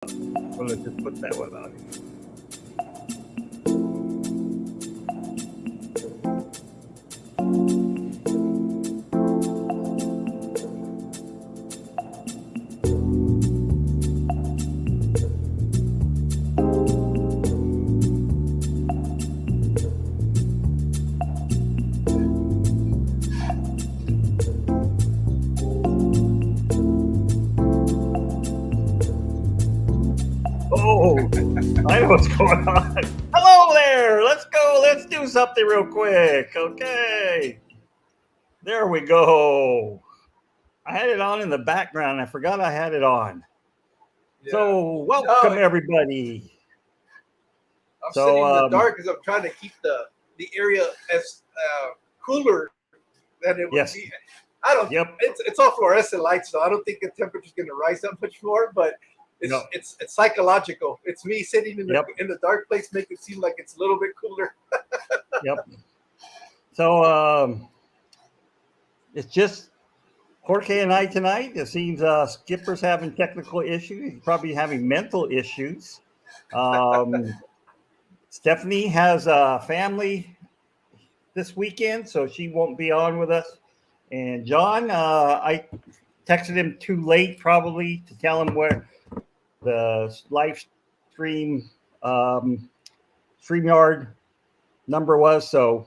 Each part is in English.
Well, let's just put that one on. Oh, I know what's going on. Hello there. Let's go. Let's do something real quick. Okay. There we go. I had it on in the background. I forgot I had it on. Yeah. So, welcome everybody. I'm sitting in the dark because I'm trying to keep the area as cooler than it would Yes. be. I don't. Yep. It's all fluorescent lights, so I don't think the temperature's going to rise that much more. But it's No. it's psychological. It's me sitting in the Yep. in the dark place, make it seem like it's a little bit cooler. Yep. So, it's just Jorge and I tonight. It seems Skipper's having technical issues. He's probably having mental issues. Stephanie has a family this weekend, so she won't be on with us. And John, I texted him too late probably to tell him where the live stream StreamYard number was. So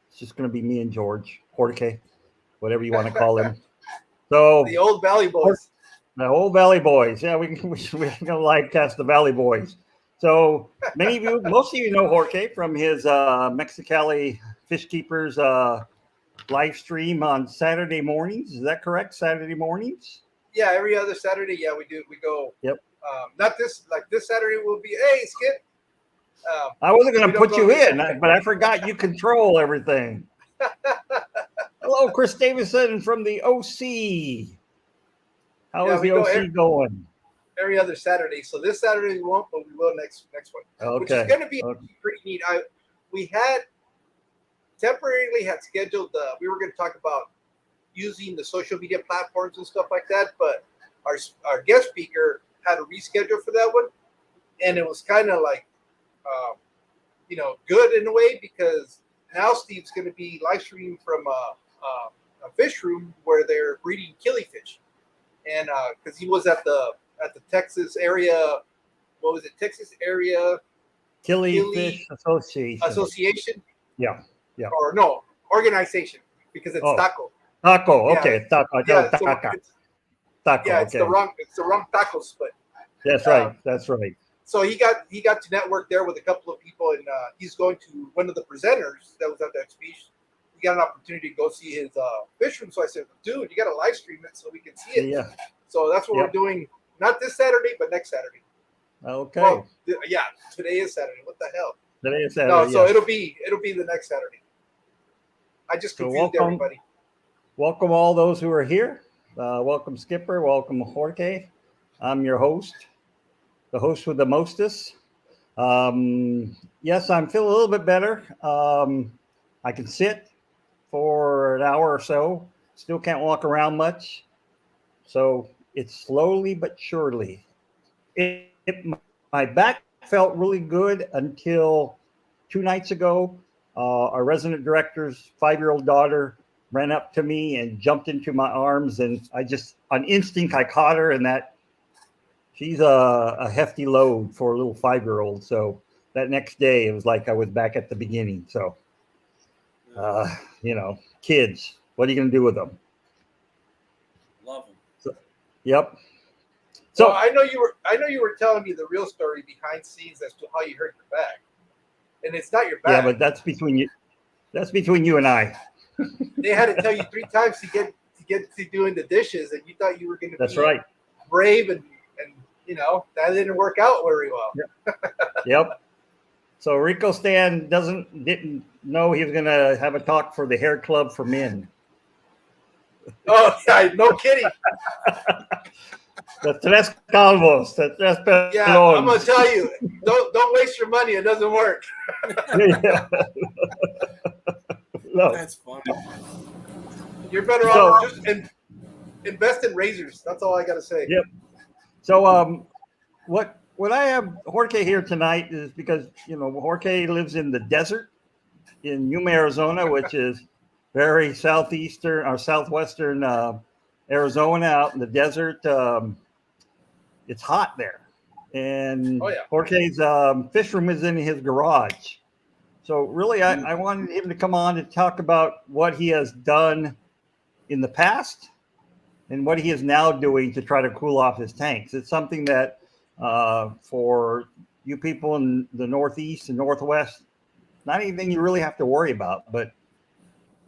it's just going to be me and George, Jorge, whatever you want to call him. So The old Valley Boys. The old Valley Boys. Yeah, we're going to live cast the Valley Boys. So many of you, most of you know Jorge from his Mexicali Fish Keepers live stream on Saturday mornings. Is that correct? Saturday mornings? Yeah, every other Saturday. Yeah, we do. We go. Yep. Not this. Like this Saturday will be. Hey, Skip. I wasn't going to put you in, but I forgot you control everything. Hello, Chris Davison from the OC. How is the OC going? Every other Saturday. So this Saturday we won't, but we will next one. Okay. Which is going to be pretty neat. We had temporarily scheduled. We were going to talk about using the social media platforms and stuff like that, but our guest speaker had to reschedule for that one, and it was kind of like, good in a way because now Steve's going to be live streaming from a fish room where they're breeding killifish, and because he was at the Texas area, what was it? Texas area Killifish Association. Yeah. Or no, organization because it's taco. Taco. Okay. Yeah. Taco. Yeah, taco. Yeah, it's the wrong tacos, but that's right. That's right. So he got to network there with a couple of people, and he's going to one of the presenters that was at that speech. He got an opportunity to go see his fish room. So I said, dude, you got to live stream it so we can see it. Yeah. So that's what we're doing. Not this Saturday, but next Saturday. Okay. Well, yeah, today is Saturday. What the hell? Today is Saturday. No, so it'll be the next Saturday. I just confused everybody. Welcome all those who are here. Welcome Skipper. Welcome Jorge. I'm your host, the host with the mostest. Yes, I'm feeling a little bit better. I can sit for an hour or so. Still can't walk around much. So it's slowly but surely. My back felt really good until 2 nights ago. Our resident director's 5-year-old daughter ran up to me and jumped into my arms, and I just, on instinct, I caught her, and that she's a hefty load for a little 5-year-old. So that next day, it was like I was back at the beginning. So, kids, what are you going to do with them? Love them. So, yep. So well, I know you were telling me the real story behind scenes as to how you hurt your back, and it's not your back. Yeah, but that's between you. That's between you and I. They had to tell you 3 times to get to doing the dishes, and you thought you were going to. That's right. Brave and that didn't work out very well. Yep. So Rico Stan didn't know he was going to have a talk for the hair club for men. Oh, yeah, no kidding. The tres calvos. Yeah, I'm gonna tell you, don't waste your money. It doesn't work. Yeah. No. That's funny. You're better off just invest in razors. That's all I gotta say. Yep. So what What I have Jorge here tonight is because Jorge lives in the desert in Yuma, Arizona, which is very southeastern or southwestern Arizona, out in the desert. It's hot there, and Oh yeah. Jorge's fish room is in his garage. So really, I wanted him to come on and talk about what he has done in the past and what he is now doing to try to cool off his tanks. It's something that for you people in the Northeast and Northwest, not anything you really have to worry about, but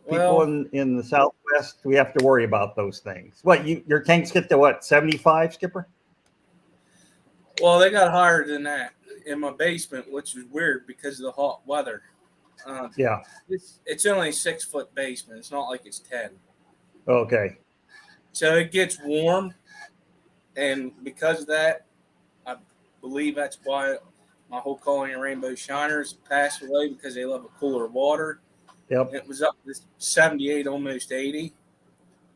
people Well, in the Southwest, we have to worry about those things. What, your tanks get to what, 75, Skipper? well, they got higher than that in my basement, which is weird because of the hot weather. Yeah. It's only a 6-foot basement. It's not like it's 10. Okay. So it gets warm, and because of that, I believe that's why my whole calling of rainbow shiners passed away, because they love a cooler water. Yep. It was up to 78, almost 80.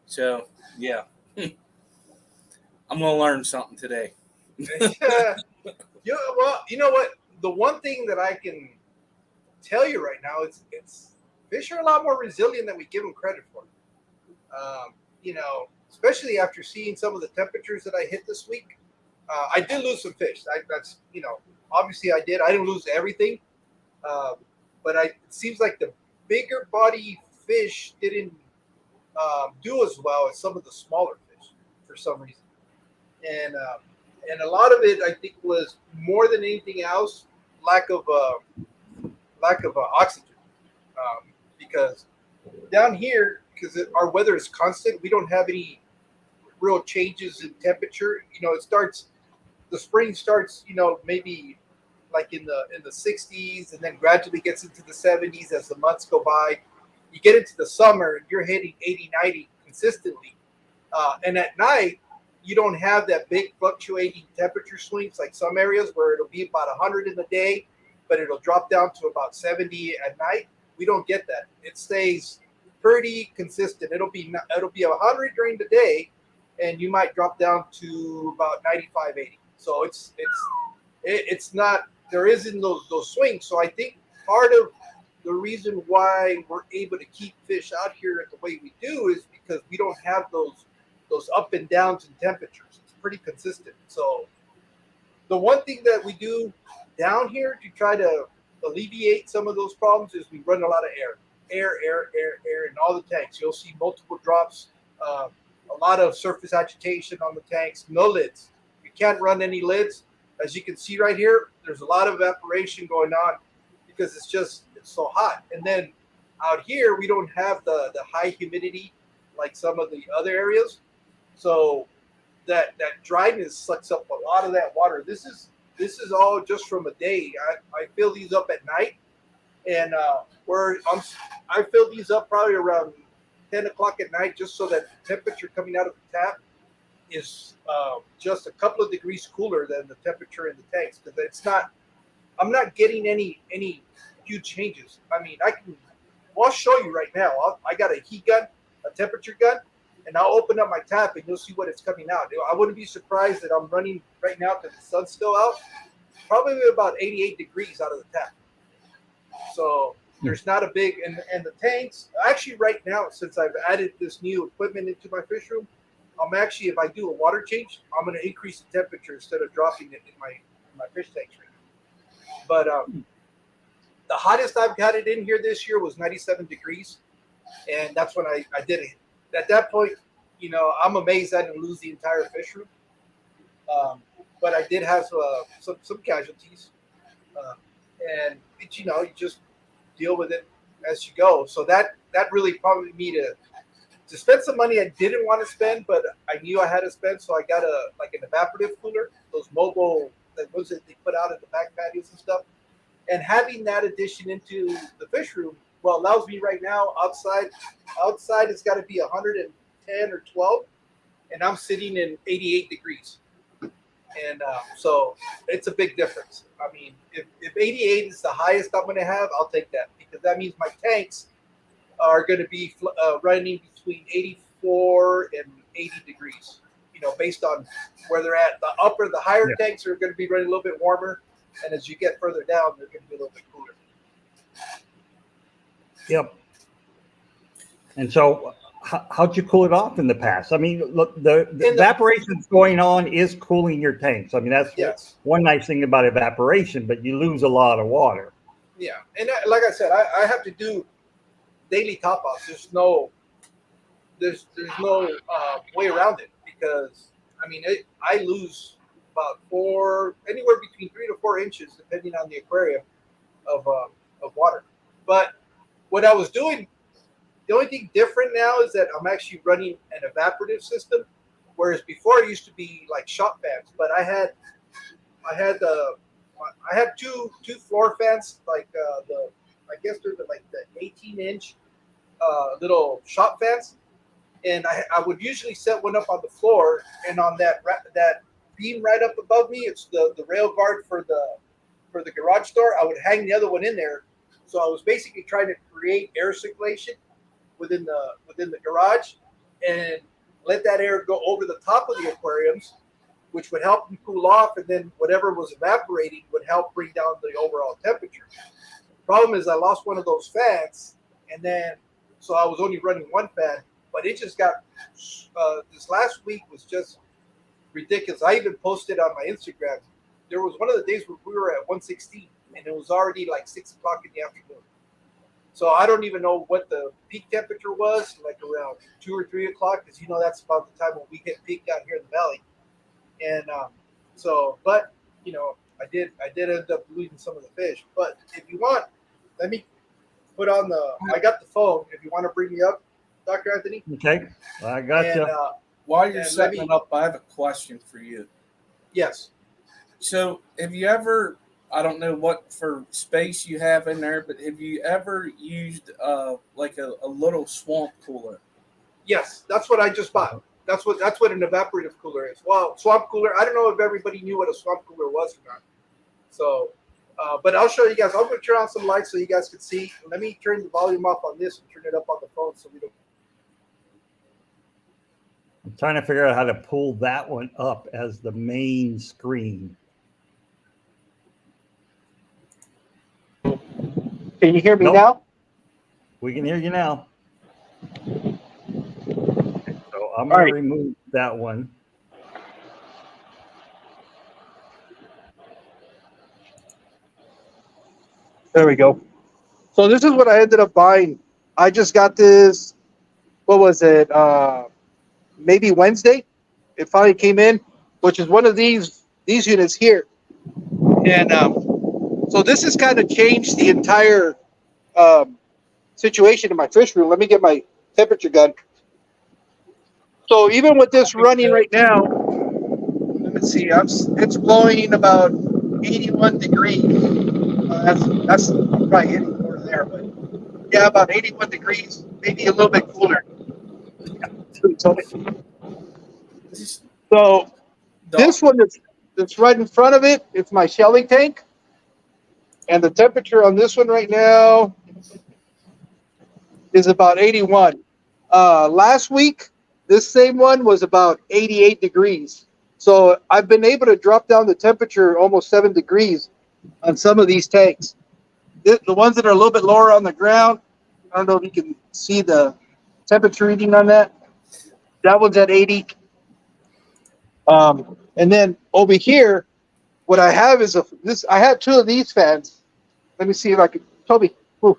So yeah, I'm gonna learn something today. Well, you know what? The one thing that I can tell you right now is it's fish are a lot more resilient than we give them credit for. Especially after seeing some of the temperatures that I hit this week. I did lose some fish. That's obviously I did. I didn't lose everything, but it seems like the bigger body fish didn't do as well as some of the smaller fish for some reason, and a lot of it I think was more than anything else lack of oxygen, because down here, because our weather is constant, we don't have any real changes in temperature. The spring starts, maybe like in the 60s, and then gradually gets into the 70s as the months go by. You get into the summer, and you're hitting 80, 90 consistently. And at night, you don't have that big fluctuating temperature swings like some areas where it'll be about 100 in the day, but it'll drop down to about 70 at night. We don't get that. It stays pretty consistent. It'll be 100 during the day, and you might drop down to about 95, 80. So it's not, there isn't those swings. So I think part of the reason why we're able to keep fish out here the way we do is because we don't have those up and downs in temperatures. It's pretty consistent. So the one thing that we do down here to try to alleviate some of those problems is we run a lot of air in all the tanks. You'll see multiple drops, a lot of surface agitation on the tanks, no lids. You can't run any lids. As you can see right here, there's a lot of evaporation going on because it's so hot. And then out here, we don't have the high humidity like some of the other areas. So that dryness sucks up a lot of that water. This is all just from a day. I fill these up at night, and I fill these up probably around 10 o'clock at night, just so that the temperature coming out of the tap is just a couple of degrees cooler than the temperature in the tanks, because I'm not getting any huge changes. I mean, I'll show you right now. I got a heat gun, a temperature gun, and I'll open up my tap and you'll see what it's coming out. I wouldn't be surprised that I'm running right now because the sun's still out, probably about 88 degrees out of the tap. So there's not a big, and the tanks, actually right now, since I've added this new equipment into my fish room, I'm actually, if I do a water change, I'm going to increase the temperature instead of dropping it in my fish tanks right now. But the hottest I've got it in here this year was 97 degrees. And that's when I did it. At that point, I'm amazed I didn't lose the entire fish room. But I did have some casualties. And you just deal with it as you go. So that really prompted me to spend some money I didn't want to spend, but I knew I had to spend. So I got an evaporative cooler, those mobile, that they put out at the back patios and stuff. And having that addition into the fish room, allows me right now outside it's got to be 110 or 12, and I'm sitting in 88 degrees. And so it's a big difference. I mean, if 88 is the highest I'm going to have, I'll take that, because that means my tanks are going to be running between 84 and 80 degrees based on where they're at. The higher Yeah. tanks are going to be running a little bit warmer, and as you get further down, they're going to be a little bit cooler. Yep. And so, how'd you cool it off in the past? I mean, look, the evaporation that's going on is cooling your tanks. I mean, that's one nice thing about evaporation, but you lose a lot of water. Yeah, and like I said, I have to do daily top offs. There's no way around it, because I mean I lose about anywhere between 3 to 4 inches, depending on the aquarium, of water. But what I was doing, the only thing different now is that I'm actually running an evaporative system, whereas before it used to be like shop fans. But I had two floor fans, like I guess they're the 18-inch little shop fans, and I would usually set one up on the floor, and on that beam right up above me, it's the rail guard for the garage door. I would hang the other one in there, so I was basically trying to create air circulation within the garage, and let that air go over the top of the aquariums, which would help them cool off, and then whatever was evaporating would help bring down the overall temperature. Problem is, I lost one of those fans, and then so I was only running one fan, but it just got this last week was just ridiculous. I even posted on my Instagram. There was one of the days where we were at 116, and it was already like 6 o'clock in the afternoon. So I don't even know what the peak temperature was, like around 2 or 3 o'clock, because that's about the time when we hit peak down here in the valley. And but I did end up losing some of the fish. But if you want, let me put on I got the phone. If you want to bring me up, Dr. Anthony. Okay, I got you. While you're setting it up, I have a question for you. Yes. So have you ever, I don't know what for space you have in there, but have you ever used like a little swamp cooler? Yes, that's what I just bought. That's what an evaporative cooler is. Well, swamp cooler. I don't know if everybody knew what a swamp cooler was or not. So, but I'll show you guys. I'm going to turn on some lights so you guys can see. Let me turn the volume off on this and turn it up on the phone so we don't. I'm trying to figure out how to pull that one up as the main screen. Can you hear me now? We can hear you now. So I'm going to remove that one. There we go. So this is what I ended up buying. I just got this, what was it, maybe Wednesday. It finally came in, which is one of these units here. And so this has kind of changed the entire situation in my fish room. Let me get my temperature gun. So even with this running right now, let me see, it's blowing about 81 degrees. That's probably hitting more there, but yeah, about 81 degrees, maybe a little bit cooler. So this one that's right in front of it, it's my shelling tank. And the temperature on this one right now is about 81. Last week, this same one was about 88 degrees. So I've been able to drop down the temperature almost 7 degrees on some of these tanks. The ones that are a little bit lower on the ground, I don't know if you can see the temperature reading on that. That one's at 80. And then over here, what I have is I had 2 of these fans. Let me see if I can. Toby, ooh.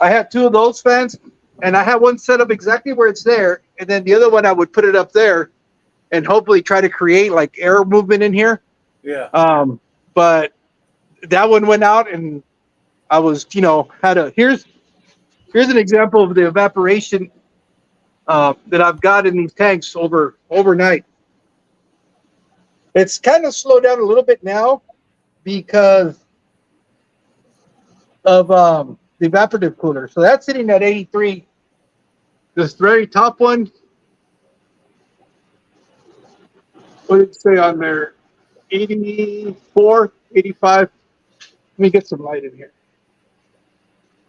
I had 2 of those fans, and I had one set up exactly where it's there, and then the other one I would put it up there, and hopefully try to create like air movement in here. Yeah. But that one went out, and I was, here's an example of the evaporation that I've got in these tanks overnight. It's kind of slowed down a little bit now because of the evaporative cooler. So that's sitting at 83. This very top one, what did it say on there? 84, 85. Let me get some light in here.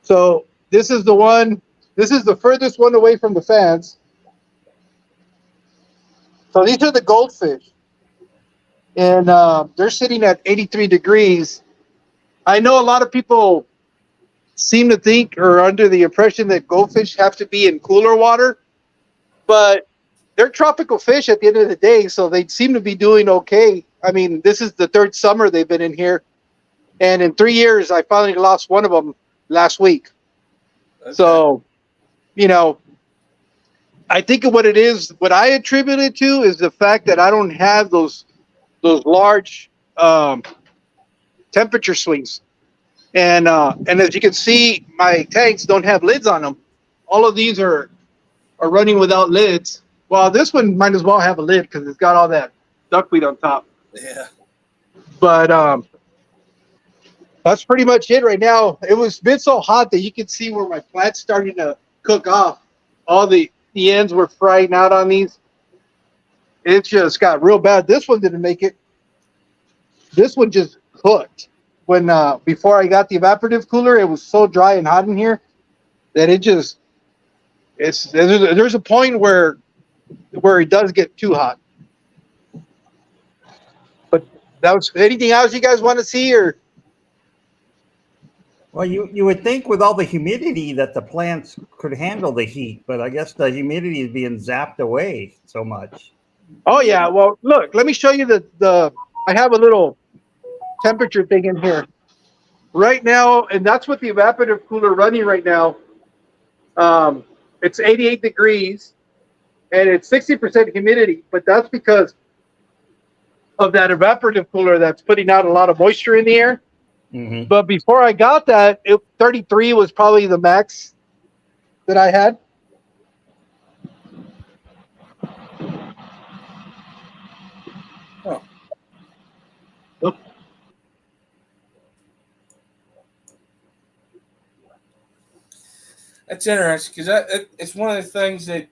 So this is the one, this is the furthest one away from the fans. So these are the goldfish, and they're sitting at 83 degrees. I know a lot of people seem to think or under the impression that goldfish have to be in cooler water, but they're tropical fish at the end of the day, so they seem to be doing okay. I mean, this is the third summer they've been in here, and in 3 years, I finally lost one of them last week. Okay. So, you know, I think what it is, what I attribute it to, is the fact that I don't have those large temperature swings, and as you can see, my tanks don't have lids on them. All of these are running without lids. Well, this one might as well have a lid because it's got all that duckweed on top. Yeah. But that's pretty much it right now. It was been so hot that you could see where my plant's starting to cook off. All the ends were frying out on these. It just got real bad. This one didn't make it. This one just cooked. When before I got the evaporative cooler, it was so dry and hot in here that there's a point where it does get too hot. But that was anything else you guys want to see or? Well, you would think with all the humidity that the plants could handle the heat, but I guess the humidity is being zapped away so much. Oh yeah, well look, let me show you the I have a little temperature thing in here right now, and that's what the evaporative cooler running right now. It's 88 degrees and it's 60% humidity, but that's because of that evaporative cooler that's putting out a lot of moisture in the air. Mm-hmm. But before I got that, 33 was probably the max that I had. Oh. Oop. That's interesting because it's one of the things that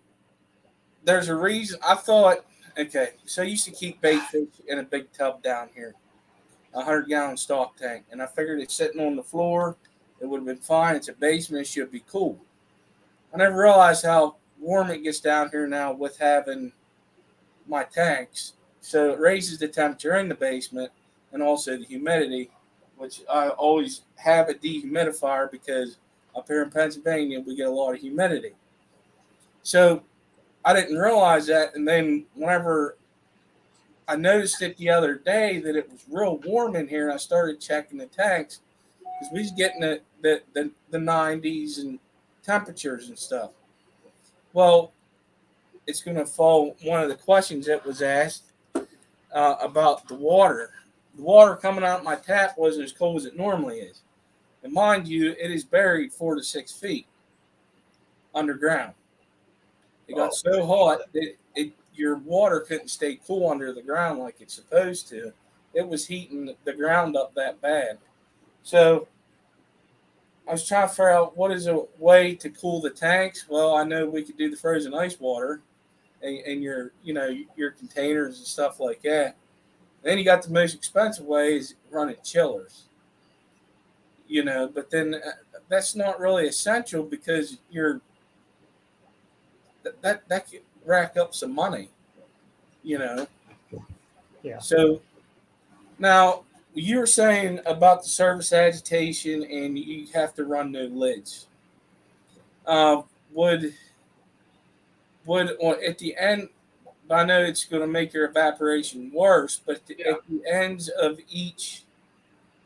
there's a reason. I thought, okay, so I used to keep bait fish in a big tub down here, 100-gallon stock tank, and I figured it's sitting on the floor. It would have been fine. It's a basement. It should be cool. I never realized how warm it gets down here now with having my tanks. So it raises the temperature in the basement and also the humidity, which I always have a dehumidifier because up here in Pennsylvania, we get a lot of humidity. So I didn't realize that. And then whenever I noticed it the other day that it was real warm in here, and I started checking the tanks because we was getting the 90s and temperatures and stuff. Well, it's going to fall one of the questions that was asked about the water. The water coming out of my tap wasn't as cold as it normally is. And mind you, it is buried 4 to 6 feet underground. It got so hot that your water couldn't stay cool under the ground like it's supposed to. It was heating the ground up that bad. So I was trying to figure out what is a way to cool the tanks. Well, I know we could do the frozen ice water and your containers and stuff like that. Then you got the most expensive way is running chillers. But then that's not really essential because that could rack up some money, Yeah. So now you were saying about the surface agitation and you have to run no lids. Would at the end, I know it's going to make your evaporation worse, but at the ends of each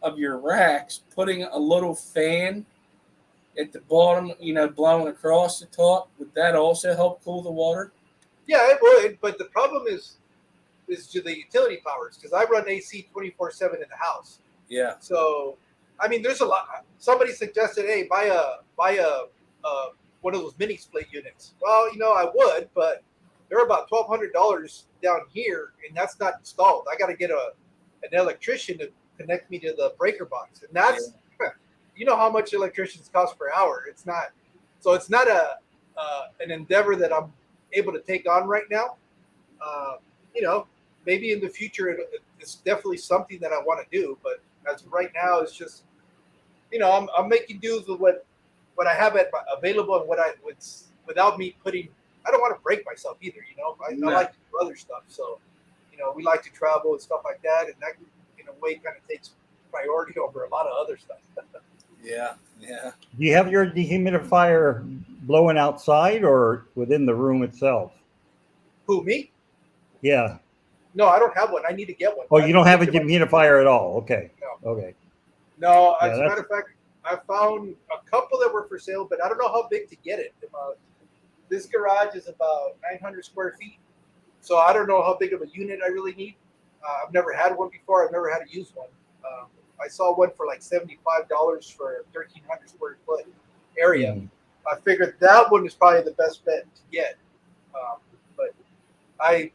of your racks, putting a little fan at the bottom, blowing across the top, would that also help cool the water? Yeah, it would, but the problem is to the utility powers because I run AC 24/7 in the house. Yeah. So, I mean, there's a lot. Somebody suggested, hey, buy a one of those mini split units. Well, I would, but they're about $1,200 down here, and that's not installed. I got to get an electrician to connect me to the breaker box, and that's you know how much electricians cost per hour. It's not an endeavor that I'm able to take on right now. Maybe in the future it's definitely something that I want to do, but as of right now, it's just I'm making do with what I have available and without me putting. I don't want to break myself either. I for other stuff. So, we like to travel and stuff like that, and that in a way kind of takes priority over a lot of other stuff. Yeah, yeah. Do you have your dehumidifier blowing outside or within the room itself? Who, me? Yeah. No, I don't have one. I need to get one. Oh, I you don't have a think dehumidifier at all. Okay. No. Okay. No, Yeah, as a matter of fact, I found a couple that were for sale, but I don't know how big to get it. This garage is about 900 square feet, so I don't know how big of a unit I really need. I've never had one before. I've never had to use one. I saw one for like $75 for 1,300 square foot area. I figured that one is probably the best bet to get, but I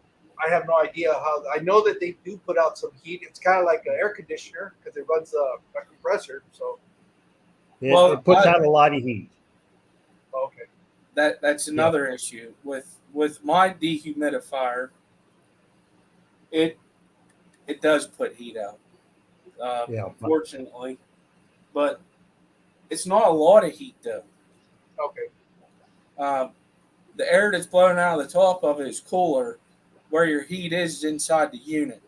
have no idea how. I know that they do put out some heat. It's kind of like an air conditioner because it runs a compressor. So It puts out a lot of heat. okay, that's another issue with my dehumidifier. It does put heat out, unfortunately, but it's not a lot of heat though. Okay. The air that's blowing out of the top of it is cooler, where your heat is inside the unit,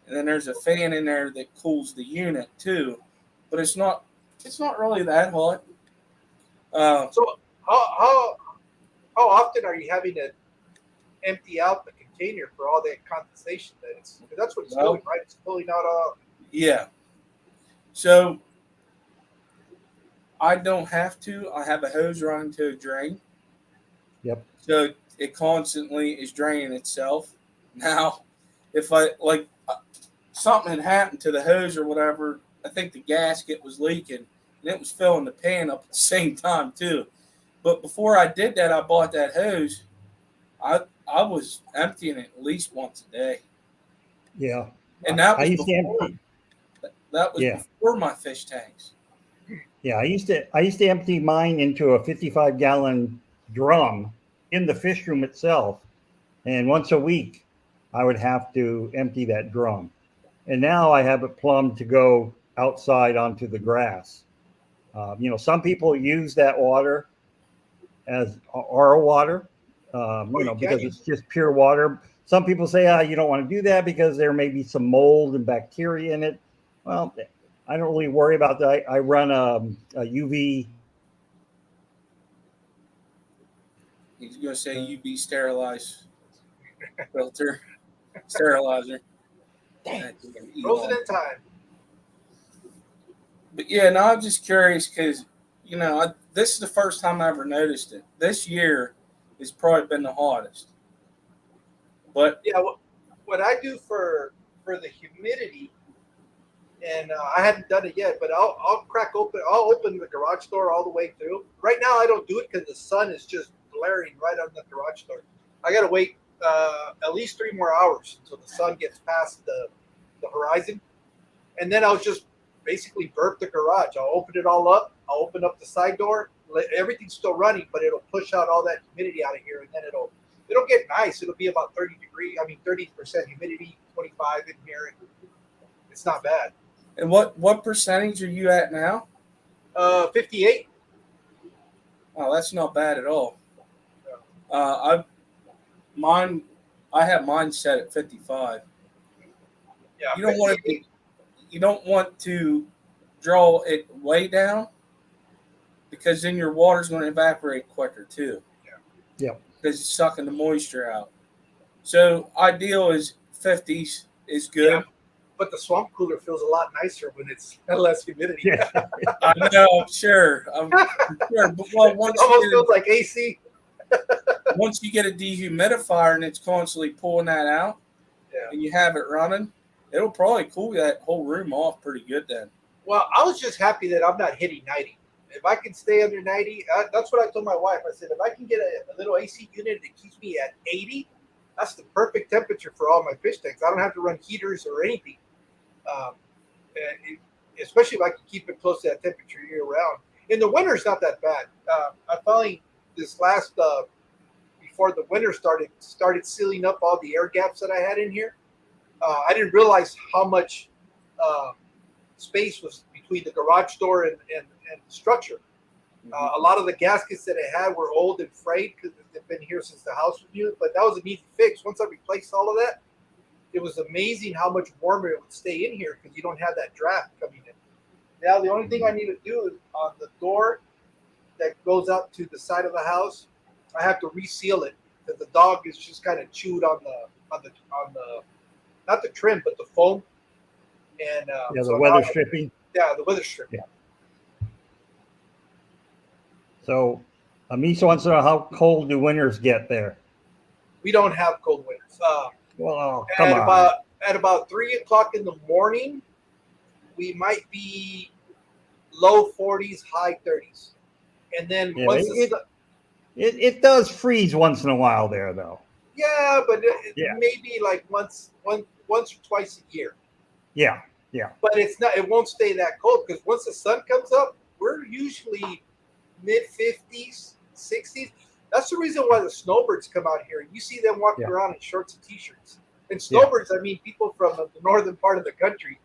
and then there's a fan in there that cools the unit too, but it's not really that hot. So how often are you having to empty out the container for all that condensation? Because that's what it's doing, right? It's pulling out all. Yeah. So I don't have to. I have a hose running to a drain. Yep. So it constantly is draining itself. Now, if something had happened to the hose or whatever, I think the gasket was leaking and it was filling the pan up at the same time too. But before I did that, I bought that hose. I was emptying it at least once a day. Yeah. And that was before my fish tanks. Yeah, I used to empty mine into a 55-gallon drum in the fish room itself, and once a week I would have to empty that drum. And now I have it plumbed to go outside onto the grass. Some people use that water as RO water, because it's just pure water. Some people say, you don't want to do that because there may be some mold and bacteria in it. Well, I don't really worry about that. I run a UV. He's going to say UV sterilized filter, sterilizer. Frozen in time. But yeah, no, I'm just curious because, this is the first time I ever noticed it. This year has probably been the hottest. But yeah, what I do for the humidity, and I hadn't done it yet, but I'll open the garage door all the way through. Right now I don't do it because the sun is just glaring right on the garage door. I got to wait at least 3 more hours until the sun gets past the horizon, and then I'll just basically burp the garage. I'll open it all up. I'll open up the side door. Everything's still running, but it'll push out all that humidity out of here, and then it'll get nice. It'll be about 30% humidity, 25 in here. It's not bad. And what percentage are you at now? 58. Oh, that's not bad at all. I have mine set at 55. Yeah, you don't want to draw it way down because then your water's going to evaporate quicker too. Yeah. Because it's sucking the moisture out. So ideal is 50s is good. Yeah, but the swamp cooler feels a lot nicer when it's less humidity. Yeah. I know, I'm sure. But it almost feels like AC. Once you get a dehumidifier and it's constantly pulling that out, and you have it running, it'll probably cool that whole room off pretty good then. Well, I was just happy that I'm not hitting 90. If I can stay under 90, that's what I told my wife. I said, if I can get a little AC unit that keeps me at 80, that's the perfect temperature for all my fish tanks. I don't have to run heaters or anything. Especially if I can keep it close to that temperature year round. In the winter, it's not that bad. I finally, before the winter started sealing up all the air gaps that I had in here. I didn't realize how much space was between the garage door and the structure. A lot of the gaskets that I had were old and frayed because they've been here since the house was new, but that was an easy fix. Once I replaced all of that, it was amazing how much warmer it would stay in here because you don't have that draft coming in. Now the only thing I need to do is on the door that goes up to the side of the house, I have to reseal it because the dog is just kind of chewed on the not the trim but the foam. And Yeah, so the weather now, stripping. yeah, the weather strip. Yeah. So, Amisa wants to know how cold do winters get there? We don't have cold winters. Well, come At on. about 3 o'clock in the morning, we might be low 40s, high 30s, and then Yeah, once the sun, it does freeze once in a while there, though. yeah, but it Yeah. maybe like once or twice a year. Yeah, yeah, But it's not. It won't stay that cold because once the sun comes up, we're usually mid 50s, 60s. That's the reason why the snowbirds come out here. You see them walking Yeah. around in shorts and t-shirts. And Yeah. snowbirds, I mean people from the northern part of the country.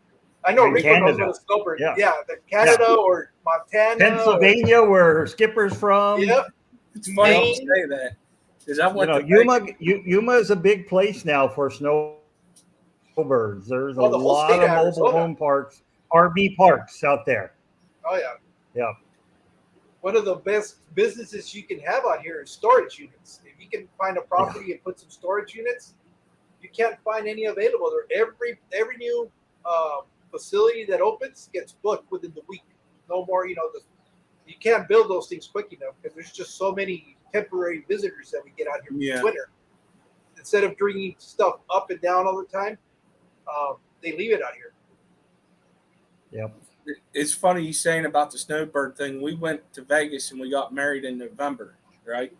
I know And Rico knows Canada. what a snowbird. Yeah. Yeah, the Canada or Montana, Pennsylvania, where Skipper's from. Yep. It's funny you Maine. say that because I You went know, to Yuma is a big place now for snowbirds. There's a Well, the whole lot state of of mobile Arizona. home parks, RV parks out there. Oh yeah. Yeah. One of the best businesses you can have out here is storage units. If you can find a property and put some storage units, you can't find any available. Every new facility that opens gets booked within the week. No more, you can't build those things quick enough because there's just so many temporary visitors that we get out here in Yeah. the winter. Instead of bringing stuff up and down all the time, they leave it out here. Yep. It's funny you saying about the snowbird thing. We went to Vegas and we got married in November, right?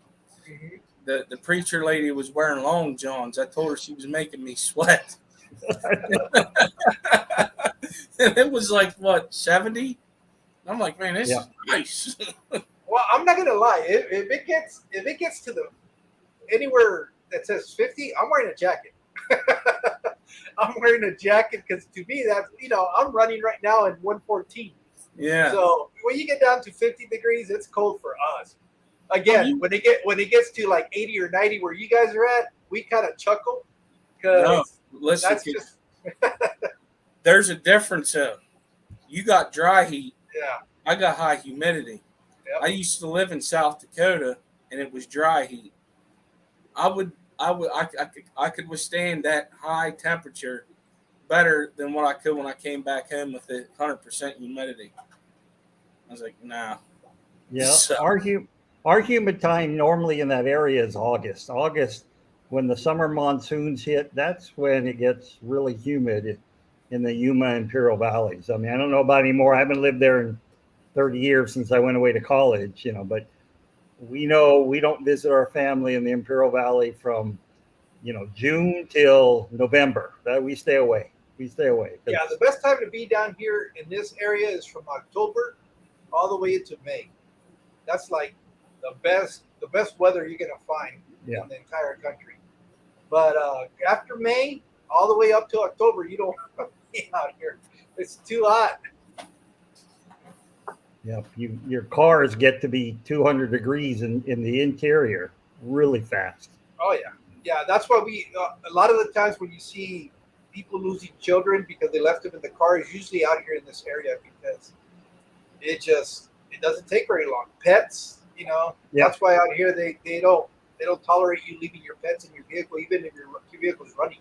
Mm-hmm. The preacher lady was wearing long johns. I told her she was making me sweat. And it was like what 70. I'm like, man, this is nice. Well, I'm not gonna lie. If it gets to the anywhere that says 50, I'm wearing a jacket. I'm wearing a jacket because to me that's I'm running right now in 114. Yeah. So when you get down to 50 degrees, it's cold for us. Again, when it gets to like 80 or 90 where you guys are at, we kind of chuckle No, because listen, that's just there's a difference though. You got dry heat. yeah. I got high humidity. Yep. I used to live in South Dakota and it was dry heat. I could withstand that high temperature better than what I could when I came back home with the 100% humidity. I was like, nah. Yeah. So- Our humid time normally in that area is August. August, when the summer monsoons hit, that's when it gets really humid in the Yuma Imperial Valleys. I mean, I don't know about anymore. I haven't lived there in 30 years since I went away to college, but we know we don't visit our family in the Imperial Valley from, June till November. That we stay away. We stay away. Yeah, the best time to be down here in this area is from October all the way into May. That's like the best weather you're gonna find in the entire country. But after May, all the way up to October, you don't want to be out here. It's too hot. Yeah, your cars get to be 200 degrees in the interior really fast. Oh yeah, yeah. That's why we a lot of the times when you see people losing children because they left them in the car is usually out here in this area because it doesn't take very long. Pets, that's why out here they don't tolerate you leaving your pets in your vehicle even if your vehicle is running.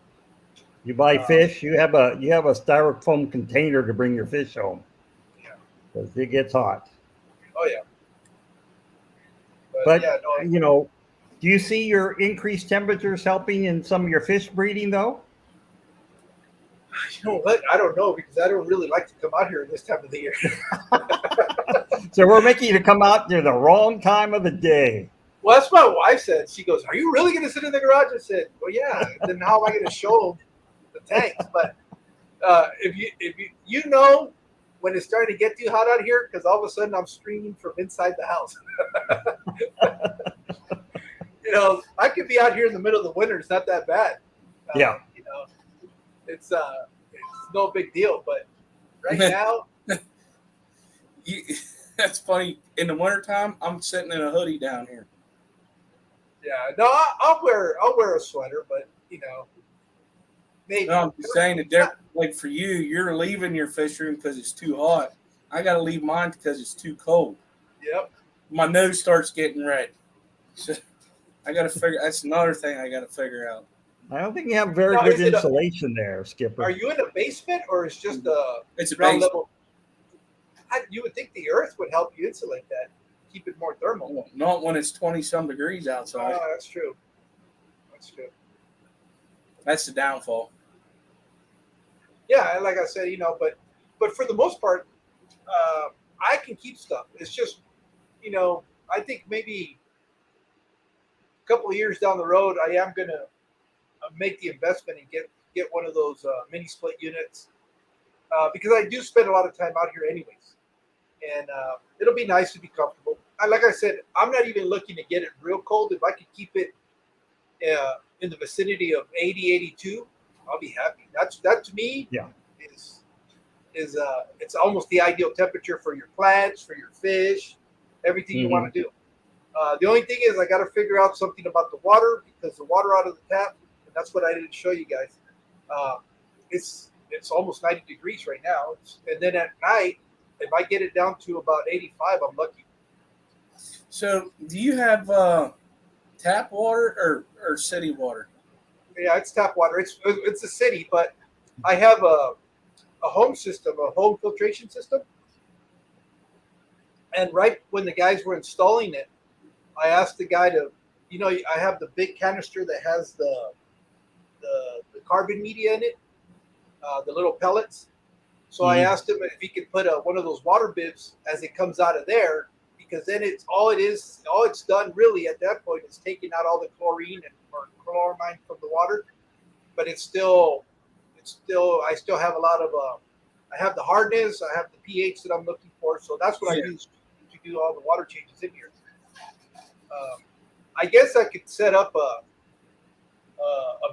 You buy fish, you have a styrofoam container to bring your fish home. Yeah. Because it gets hot. Oh yeah. But yeah, no, do you see your increased temperatures helping in some of your fish breeding though? you know what? I don't know because I don't really like to come out here this time of the year. So we're making you to come out near the wrong time of the day. Well, that's what my wife said. She goes, "Are you really going to sit in the garage?" I said, "Well, yeah." Then how am I going to show them the tanks? But if you when it's starting to get too hot out here, because all of a sudden I'm streaming from inside the house. I could be out here in the middle of the winter. It's not that bad. Yeah. It's no big deal. But right now, That's funny. In the wintertime, I'm sitting in a hoodie down here. Yeah, no, I'll wear a sweater, but maybe. No, I'm just saying that like for you, you're leaving your fish room because it's too hot. I got to leave mine because it's too cold. Yep. My nose starts getting red. So I got to figure. That's another thing I got to figure out. I don't think you have very Now, good insulation there, are Skipper. you in a basement or is just a It's a ground base. level? You would think the earth would help you insulate that, keep it more thermal. Not when it's 20-some degrees outside. Oh, that's true. That's true. That's the downfall. Yeah, like I said, but for the most part, I can keep stuff. It's just, I think maybe a couple of years down the road, I am gonna make the investment and get one of those mini split units because I do spend a lot of time out here anyways, and it'll be nice to be comfortable. Like I said, I'm not even looking to get it real cold. If I could keep it in the vicinity of 80, 82, I'll be happy. That to me, Yeah, is it's almost the ideal temperature for your plants, for your fish, everything you want to do. The only thing is I got to figure out something about the water because the water out of the tap, and that's what I didn't show you guys. It's almost 90 degrees right now, and then at night, if I get it down to about 85, I'm lucky. So, do you have tap water or city water? Yeah, it's tap water. It's a city, but I have a home system, a home filtration system. And right when the guys were installing it, I asked the guy to, I have the big canister that has the carbon media in it, the little pellets. So I asked him if he could put one of those water bibs as it comes out of there, because then all it's done really at that point is taking out all the chlorine or chloramine from the water, but I still have a lot of I have the hardness, I have the pH that I'm looking for, so that's what I use to do all the water changes in here. I guess I could set up a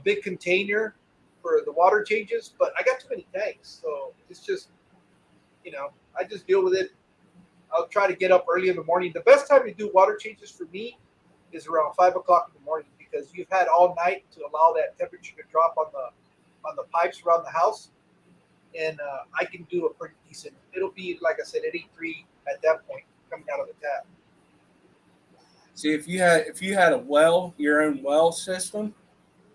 big container for the water changes, but I got too many tanks, so it's just I just deal with it. I'll try to get up early in the morning. The best time to do water changes for me is around 5 o'clock in the morning because you've had all night to allow that temperature to drop on the pipes around the house, and I can do a pretty decent. It'll be like I said, 83 at that point coming out of the tap. See, if you had your own well system,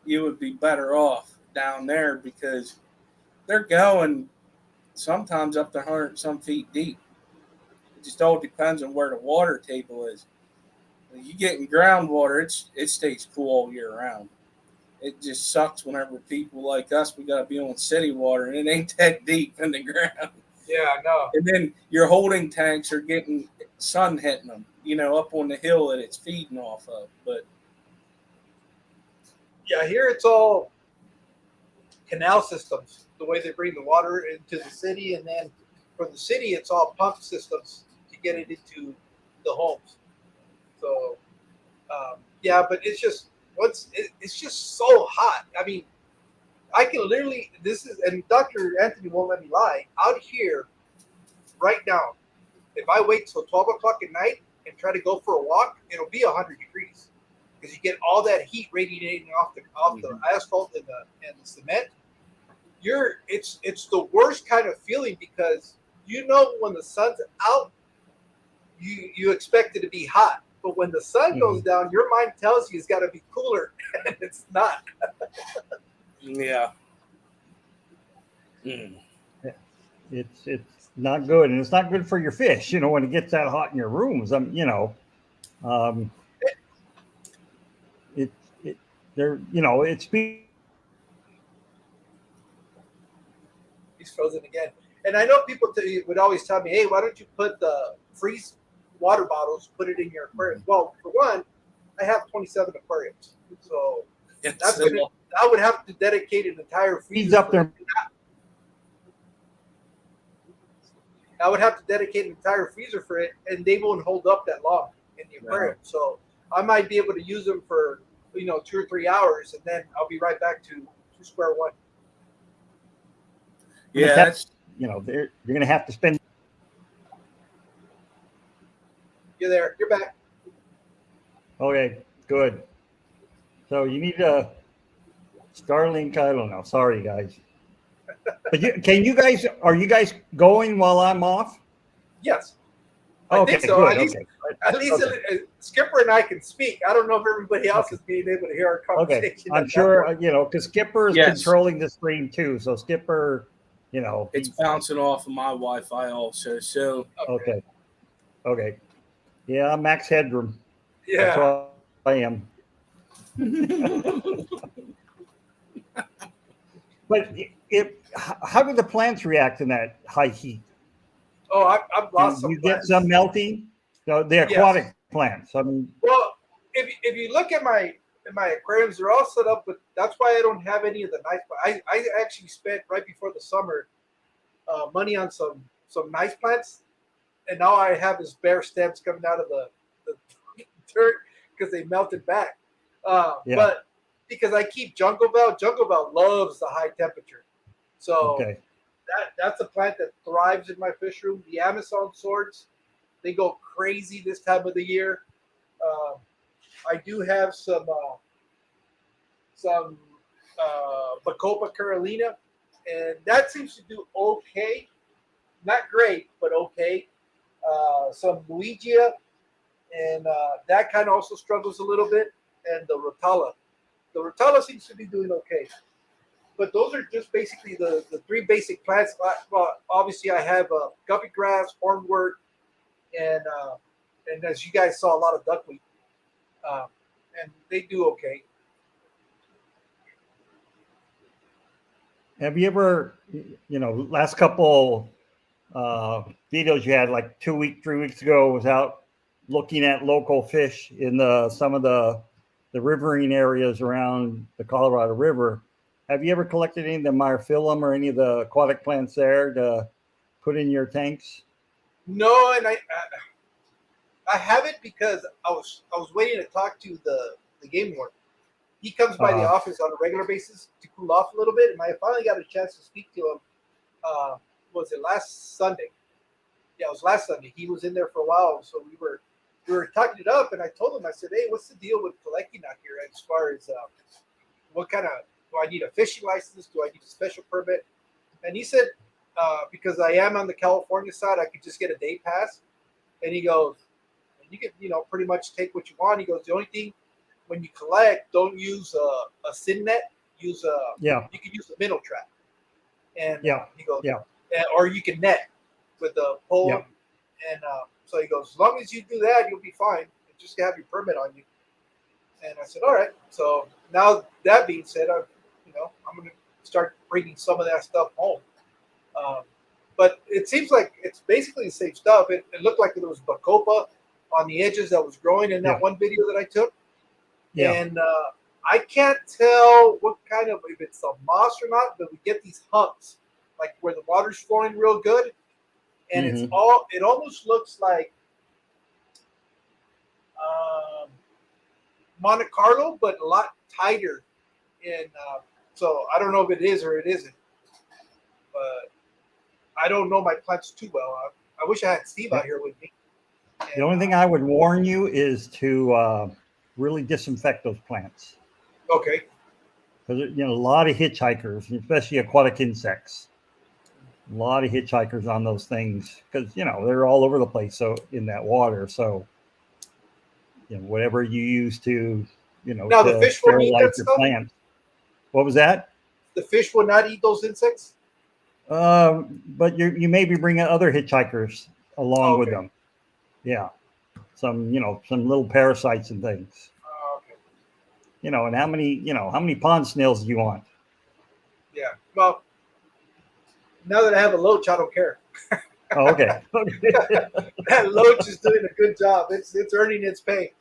you would be better off down there because they're going sometimes up to 100 some feet deep. It just all depends on where the water table is. When you get in groundwater, it stays cool all year round. It just sucks whenever people like us, we got to be on city water and it ain't that deep in the ground. Yeah, I know. And then your holding tanks are getting sun hitting them, up on the hill that it's feeding off of. But yeah, here it's all canal systems, the way they bring the water into the city, and then for the city, it's all pump systems to get it into the homes. So, yeah, but it's just it's just so hot. I mean, I can literally and Dr. Anthony won't let me lie. Out here, right now, if I wait till 12 o'clock at night and try to go for a walk, it'll be 100 degrees because you get all that heat radiating off the asphalt and the cement. It's the worst kind of feeling because when the sun's out, you expect it to be hot, but when the sun goes down, your mind tells you it's got to be cooler, and it's not. yeah. It's not good, and it's not good for your fish. When it gets that hot in your rooms, it's He's frozen again. And I know people would always tell me, "Hey, why don't you put the freeze water bottles, put it in your aquarium?" Well, for one, I have 27 aquariums, so I would have to dedicate an entire freezer. up there. I would have to dedicate an entire freezer for it, and they won't hold up that long in the aquarium. Wow. So I might be able to use them for 2 or 3 hours, and then I'll be right back to square one. Yeah, that's you're going to have to spend. You're there. You're back. Okay, good. So you need a Starlink. I don't know. Sorry, guys. But can you guys? Are you guys going while I'm off? Yes, I think Okay, so. good. Okay, At least okay. Skipper and I can speak. I don't know if everybody else Okay. is being able to hear our Okay. conversation I'm at that sure point. because Skipper is Yes, controlling the stream too. So Skipper, it's he's bouncing off of my Wi-Fi also. So Okay. okay. Okay. Yeah, max headroom. That's Yeah. who I am. But how do the plants react in that high heat? Oh, I've Do lost some you get some plants. melting? The Yes. aquatic plants. I mean, Well, if you look at my aquariums, they're all set up with. That's why I don't have any of the nice. I actually spent right before the summer money on some nice plants, and now I have this bare stems coming out of the dirt because they melted back. yeah. But because I keep Jungle Bell loves the high temperature, so Okay. that's a plant that thrives in my fish room. The Amazon swords, they go crazy this time of the year. Um, I do have some Bacopa Carolina, and that seems to do okay. Not great, but okay. Some Luigia, and that kind of also struggles a little bit. And the Rotala seems to be doing okay. But those are just basically the three basic plants. Well, obviously, I have guppy grass, hornwort, and as you guys saw, a lot of duckweed, uh, and they do okay. Have you ever, last couple videos you had like 2 weeks, 3 weeks ago was out looking at local fish in some of the riverine areas around the Colorado River. Have you ever collected any of the myrophyllum or any of the aquatic plants there to put in your tanks? No, and I haven't because I was waiting to talk to the game warden. He comes by the Uh, office on a regular basis to cool off a little bit, and I finally got a chance to speak to him. Was it last Sunday? Yeah, it was last Sunday. He was in there for a while, so we were talking it up, and I told him, I said, "Hey, what's the deal with collecting out here? As far as what kind of do I need a fishing license? Do I need a special permit?" And he said, "Because I am on the California side, I could just get a day pass." And he goes, "You can, pretty much take what you want." He goes, "The only thing when you collect, don't use a sin net. Use yeah, you can use a minnow trap." And yeah, he goes, yeah, or you can net with the pole. yeah. And so he goes, "As long as you do that, you'll be fine. Just have your permit on you." And I said, "All right." So now that being said, I'm going to start bringing some of that stuff home. Um, but it seems like it's basically the same stuff. It looked like there was bacopa on the edges that was growing in that Yeah, one video that I took, yeah. and I can't tell what kind of if it's a moss or not. But we get these humps, like where the water's flowing real good, and Hmm. it almost looks like um, Monte Carlo, but a lot tighter. And so I don't know if it is or it isn't, but I don't know my plants too well. I wish I had Steve Yeah. out here with me. The And only thing I would warn you is to really disinfect those plants okay, because a lot of hitchhikers, especially aquatic insects, a lot of hitchhikers on those things because they're all over the place. So in that water, so whatever you use now the to fish won't eat sterilize that your stuff. plants. What was that? The fish will not eat those insects. But you maybe bring other hitchhikers along with Okay, them. Yeah, some little parasites and things. okay, And how many pond snails do you want? yeah. Well, now that I have a loach, I don't care. Oh, okay. That loach is doing a good job. It's earning its pay.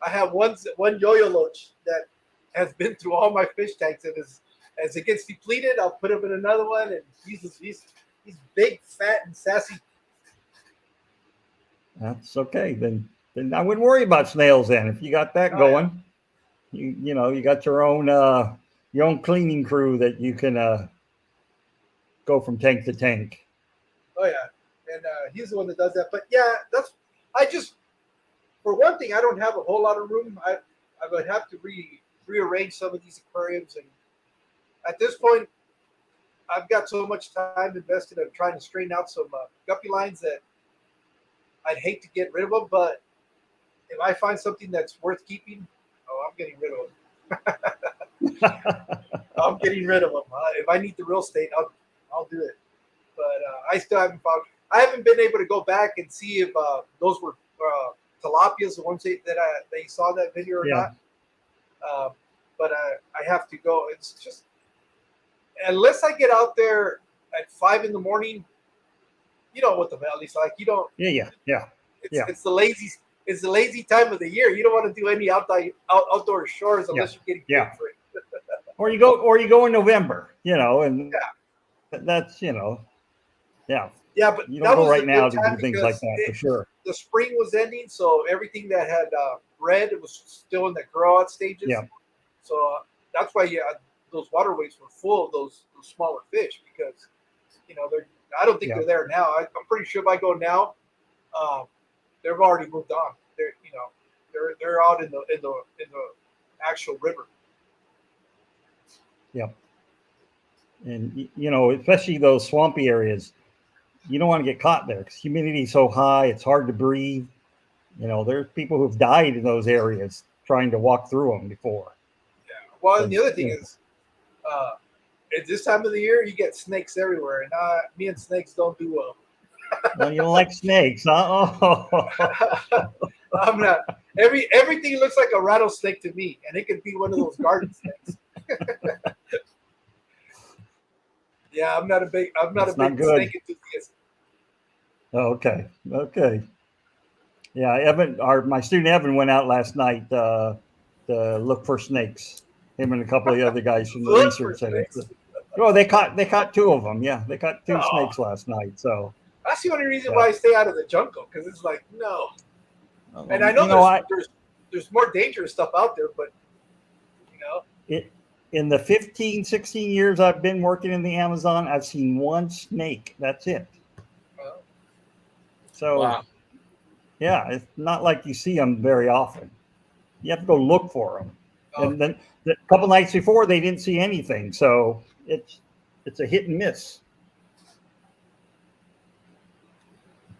I have one yo-yo loach that has been through all my fish tanks, and as it gets depleted, I'll put him in another one, and he's big, fat, and sassy. That's okay. Then I wouldn't worry about snails then. If you got that Oh yeah, going, you got your own cleaning crew that you can go from tank to tank. oh yeah, and he's the one that does that. But yeah, that's I just for one thing, I don't have a whole lot of room. I would have to rearrange some of these aquariums, and at this point, I've got so much time invested in trying to straighten out some guppy lines that I'd hate to get rid of them. But if I find something that's worth keeping, oh, I'm getting rid of them. I'm getting rid of them. If I need the real estate, I'll do it. But I still haven't found. I haven't been able to go back and see if those were tilapias, the ones that you saw in that video or Yeah. not. But I have to go. It's just unless I get out there at 5 in the morning. You know what the valley's like. You don't. Yeah. It's the lazy time of the year. You don't want to do any outdoor chores unless you're getting paid for it. Or you go in November, and that's yeah. Yeah, but You that don't go was right a now good to time do things like because that for sure. the spring was ending, so everything that had red was still in the grow out stages. Yeah. So that's why those waterways were full of those smaller fish because they're. I don't think they're there now. I'm pretty sure if I go now, they've already moved on. They're out in the actual river. Yeah. And especially those swampy areas, you don't want to get caught there because humidity's so high, it's hard to breathe. There's people who've died in those areas trying to walk through them before. Yeah. Well, and the other thing is, at this time of the year, you get snakes everywhere, and me and snakes don't do well. Well, you don't like snakes, huh? Oh. I'm not. Everything looks like a rattlesnake to me, and it could be one of those garden snakes. Yeah, I'm not a big snake enthusiast. Oh, okay. Yeah, my student Evan went out last night to look for snakes. Him and a couple of the other guys from the research center. Oh, they caught two of them. Yeah, they caught two snakes last night. So that's the only reason why I stay out of the jungle because it's like no. And I know there's more dangerous stuff out there, but in the 15, 16 years I've been working in the Amazon, I've seen one snake. That's it. So, wow. Yeah, it's not like you see them very often. You have to go look for them. And then a couple nights before, they didn't see anything. So it's a hit and miss.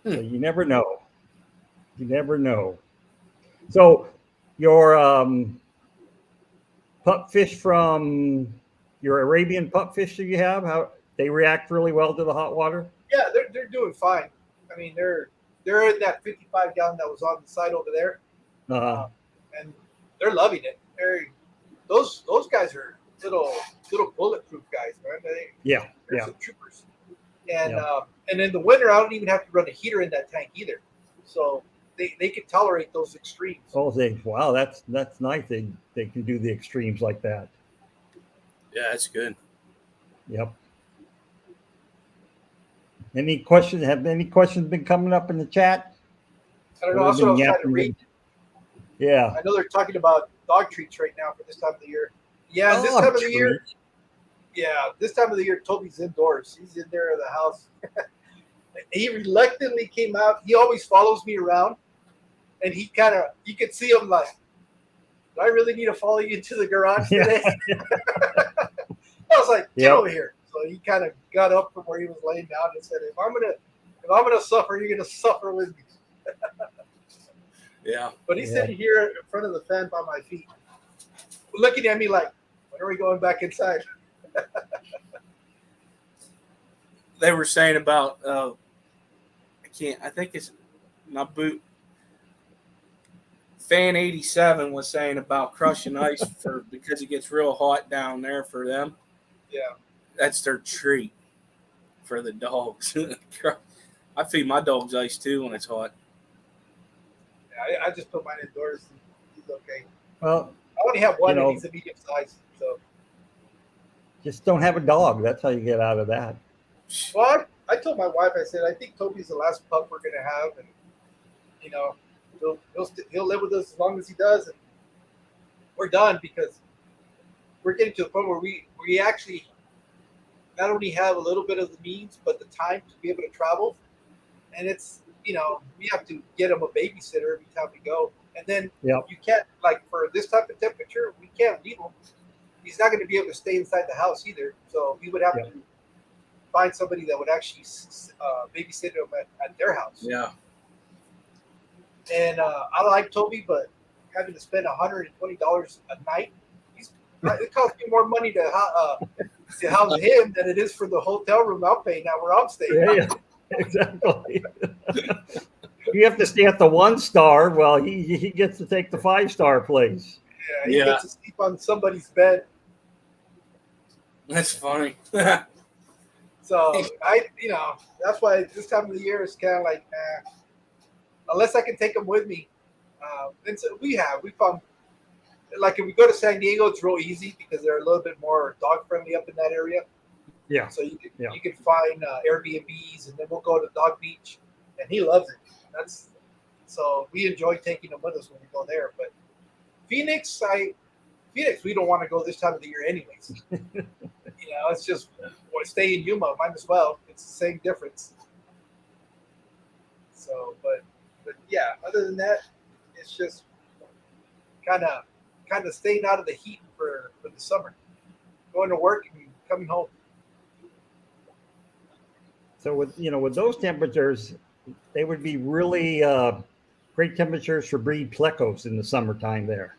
So you never know. You never know. So your pup fish from your Arabian pup fish that you have, how they react really well to the hot water? Yeah, they're doing fine. I mean, they're in that 55 gallon that was on the side over there, and they're loving it. Those guys are little bulletproof guys, man. They're some troopers. And in the winter, I don't even have to run a heater in that tank either, so they can tolerate those extremes. Oh, wow, that's nice. They can do the extremes like that. Yeah, that's good. Yep. Any questions? Have any questions been coming up in the chat? I don't know. That's what I was trying to read. Yeah. I know they're talking about dog treats right now for this time of the year. Yeah, this time of the year. Yeah, this time of the year, Toby's indoors. He's in there in the house. He reluctantly came out. He always follows me around, and you could see him like, do I really need to follow you into the garage today? I was like, get over here. So he kind of got up from where he was laying down and said, if I'm gonna suffer, you're gonna suffer with me. Yeah. But he's sitting here in front of the fan by my feet, looking at me like, when are we going back inside? They were saying about I think it's my boot. Fan 87 was saying about crushing ice because it gets real hot down there for them. Yeah. That's their treat for the dogs. I feed my dogs ice too when it's hot. Yeah, I just put mine indoors. He's okay. Well, I only have one and he's a medium size. So just don't have a dog. That's how you get out of that. Well, I told my wife, I said, I think Toby's the last pup we're gonna have, and he'll live with us as long as he does, and we're done because we're getting to the point where we actually not only have a little bit of the means, but the time to be able to travel, and it's we have to get him a babysitter every time we go. And then Yep. you can't, like, for this type of temperature, we can't leave him. He's not going to be able to stay inside the house either. So we would have Yep. to find somebody that would actually babysit him at their house. Yeah. And I like Toby, but having to spend $120 a night, it costs me more money to house him than it is for the hotel room I'm paying now where I'm staying. Yeah, exactly. You have to stay at the 1-star. Well, he gets to take the 5-star place. Yeah, he gets to sleep on somebody's bed. That's funny. So that's why this time of the year is kind of like, unless I can take him with me. And so we found, like, if we go to San Diego, it's real easy because they're a little bit more dog friendly up in that area. Yeah. So you can find Airbnbs, and then we'll go to Dog Beach, and he loves it. So we enjoy taking him with us when we go there. But Phoenix, we don't want to go this time of the year anyways. It's just stay in Yuma, might as well. It's the same difference. So, but yeah, other than that, it's just kind of staying out of the heat for the summer, going to work and coming home. So with those temperatures, they would be really great temperatures for breed plecos in the summertime there.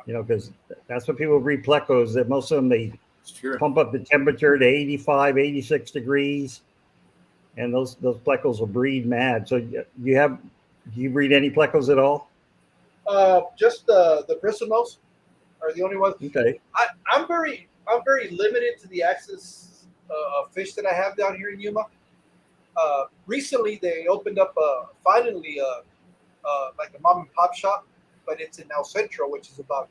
Yeah. Because that's what people breed plecos. That most of them, they Sure. pump up the temperature to 85, 86 degrees, and those plecos will breed mad. So do you breed any plecos at all? Just the Bristlenose are the only ones. Okay. I'm very limited to the access of fish that I have down here in Yuma. Recently, they opened up finally like a mom and pop shop, but it's in El Centro, which is about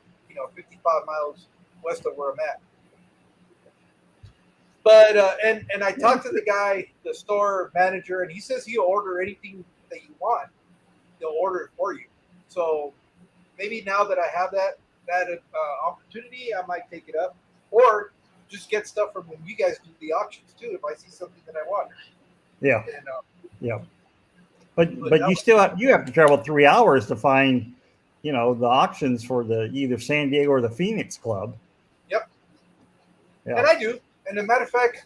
55 miles west of where I'm at. But and I talked to the guy, the store manager, and he says he'll order anything that you want. They'll order it for you. So maybe now that I have that opportunity, I might take it up, or just get stuff from when you guys do the auctions too. If I see something that I want. Yeah. And, Yeah. But you have to travel 3 hours to find, the auctions for the either San Diego or the Phoenix Club. Yep. Yeah. And I do. And as a matter of fact,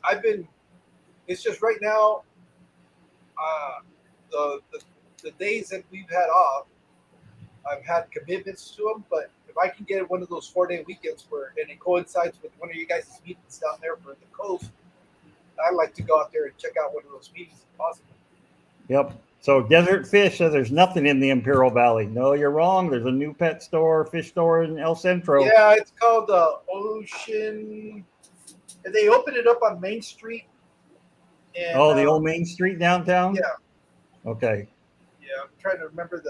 it's just right now, the days that we've had off, I've had commitments to them, but if I can get one of those 4-day weekends and it coincides with one of you guys' meetings down there for the coast, I'd like to go out there and check out one of those meetings if possible. Yep. So Desert Fish says there's nothing in the Imperial Valley. No, you're wrong. There's a new pet store, fish store in El Centro. Yeah, it's called Ocean. And they opened it up on Main Street. And, the old Main Street downtown? Yeah. Okay. Yeah, I'm trying to remember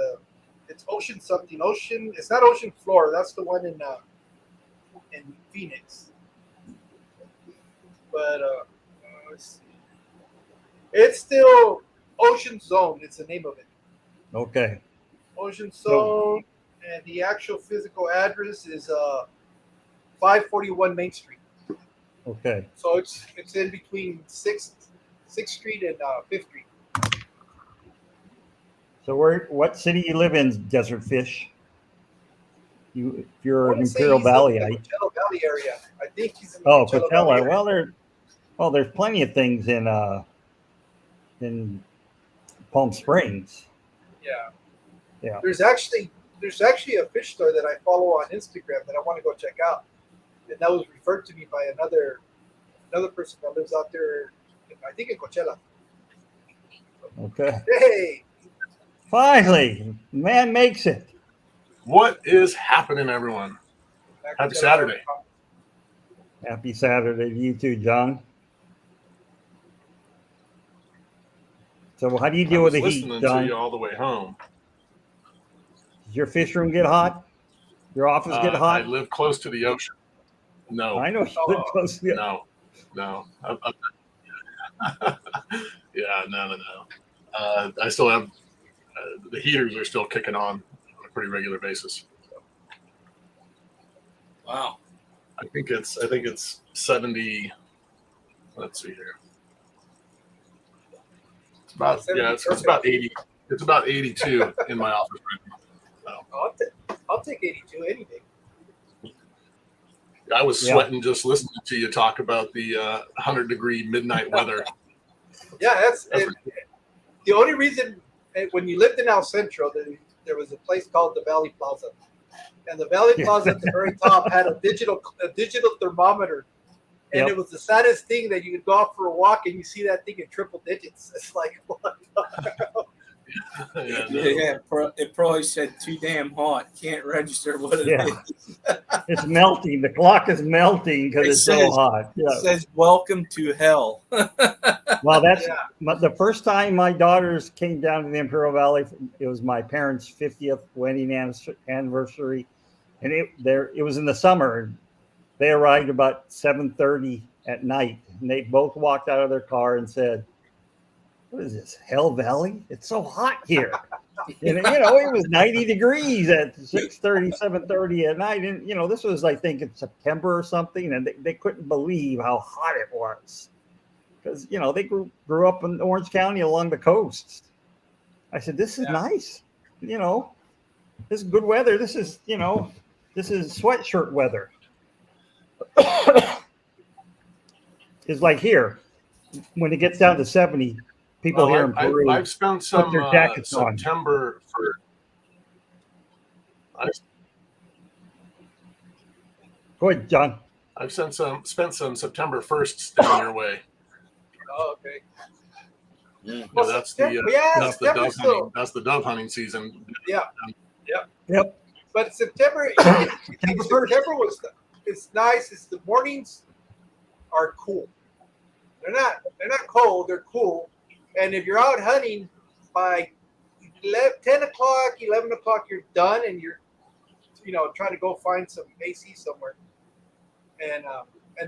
it's Ocean something. It's not Ocean Floor. That's the one in Phoenix. But let's see. It's still Ocean Zone. It's the name of it. Okay. Ocean Zone, and the actual physical address is 541 Main Street. Okay. So it's in between 6th Street and 5th Street. So what city you live in, Desert Fish? If you're in I say Imperial he's in Valley, the Coachella Valley area. I think he's in the Coachella Valley Coachella. area. There's plenty of things in Palm Springs. Yeah. Yeah. There's actually a fish store that I follow on Instagram that I want to go check out, and that was referred to me by another person that lives out there. I think in Coachella. Okay. Hey. Finally, man makes it. What is happening, everyone? Happy Saturday. Happy Saturday to you too, John. So how do you deal with the heat, listening John? to you all the way home. Does your fish room get hot? Your office get hot? I live close to the ocean. No. I know you live close to the No. Yeah, no. I still have the heaters are still kicking on a pretty regular basis. Wow. I think it's 70. Let's see here. It's about 80. It's about 82 in my office right now. So. I'll take 82 any day. I was sweating just listening to you talk about the 100-degree midnight weather. Yeah, that's the only reason. When you lived in El Centro, there was a place called the Valley Plaza, and the Valley Plaza at the very top had a digital thermometer, and it was the saddest thing that you could go out for a walk and you see that thing in triple digits. It's like, what the hell? It probably said too damn hot. Can't register what it is. It's melting. The clock is melting because it's so hot. Yeah. It says "Welcome to hell." Well, that's the first time my daughters came down to the Imperial Valley. It was my parents' 50th wedding anniversary, and it was in the summer. They arrived about 7:30 at night, and they both walked out of their car and said, "What is this, Hell Valley? It's so hot here." And, it was 90 degrees at 6:30, 7:30 at night. And, this was, I think, in September or something. And they couldn't believe how hot it was. Because, they grew up in Orange County along the coast. I said, this is nice. This is good weather. This is sweatshirt weather. It's like here, when it gets down to 70, people here in Peru I've spent some their jackets September for. Go ahead, John. I've spent some September 1st down your way. Oh, okay. Well, that's the dove hunting season. Yeah. Yep. But September it's nice. It's the mornings are cool. They're not cold. They're cool. And if you're out hunting by 10 o'clock, 11 o'clock, you're done, and you're, trying to go find some AC somewhere, and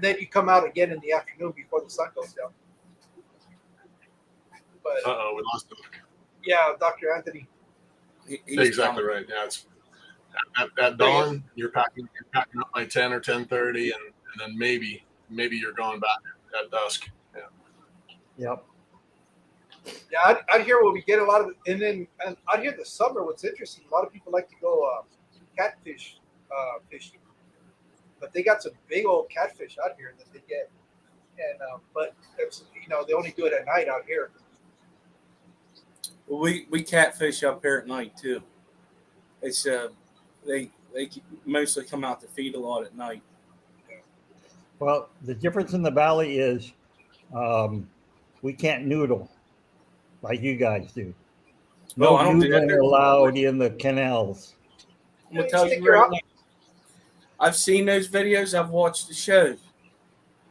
then you come out again in the afternoon before the sun goes down. But we lost him. Yeah, Dr. Anthony. He's exactly right. Yeah, it's at dawn. You're packing up by 10 or 10:30, and then maybe you're going back at dusk. Yeah. Yep. Yeah, out here where we get a lot of, and out here the summer. What's interesting, a lot of people like to go catfish fishing, but they got some big old catfish out here that they get, and but it's, they only do it at night out here. We catfish up here at night too. It's they mostly come out to feed a lot at night. Well, the difference in the valley is we can't noodle like you guys do. No, noodling allowed in the canals. I'm gonna tell you right now, I've seen those videos. I've watched the shows.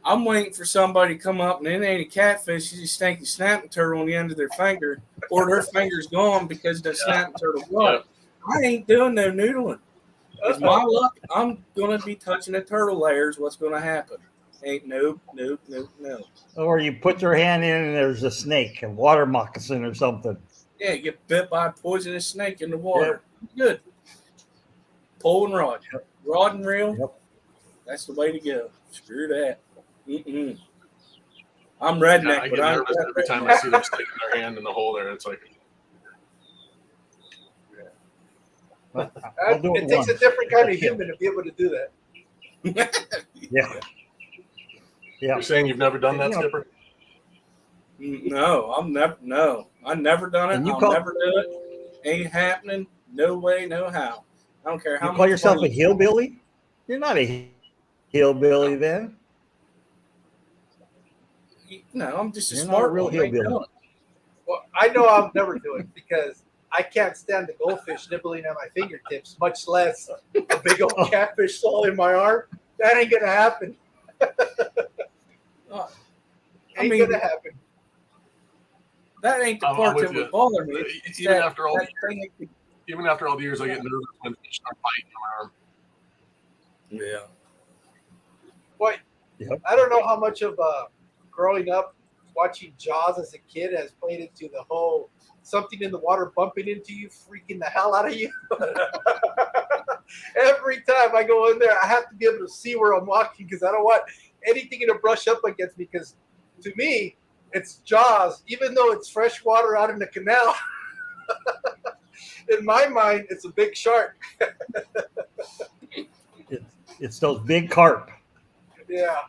I'm waiting for somebody to come up, and it ain't a catfish. It's a stinky snapping turtle on the end of their finger, or their finger's gone because the snapping turtle blood. I ain't doing no noodling. It's my luck. I'm gonna be touching the turtle layers. What's gonna happen? Ain't no. Or you put your hand in and there's a snake, a water moccasin or something. Yeah, you get bit by a poisonous snake in the water. Yep. Good. Pole and rod. Yep. Rod and reel. Yep. That's the way to go. Screw that. Mm-mm. I'm redneck, I get nervous every time I see them sticking their hand in the hole there. It's like. It takes a different kind of human to be able to do that. Yeah. You're saying you've never done that, Skipper? No, I've never done it. I'll never do it. Ain't happening. No way, no how. I don't care how much. You call yourself a hillbilly? You're not a hillbilly then. No, I'm just a smart real hillbilly. Well, I know I'll never do it because I can't stand the goldfish nibbling at my fingertips, much less a big old catfish swallowing my arm. That ain't gonna happen. Ain't gonna happen. That ain't the part that would bother me. Even after all the years, I get nervous when fish start biting my arm. Yeah. Boy, I don't know how much of growing up watching Jaws as a kid has played into the whole something in the water bumping into you, freaking the hell out of you. Every time I go in there, I have to be able to see where I'm walking because I don't want anything to brush up against me because to me, it's Jaws, even though it's fresh water out in the canal. In my mind, it's a big shark. It's those big carp. Yeah.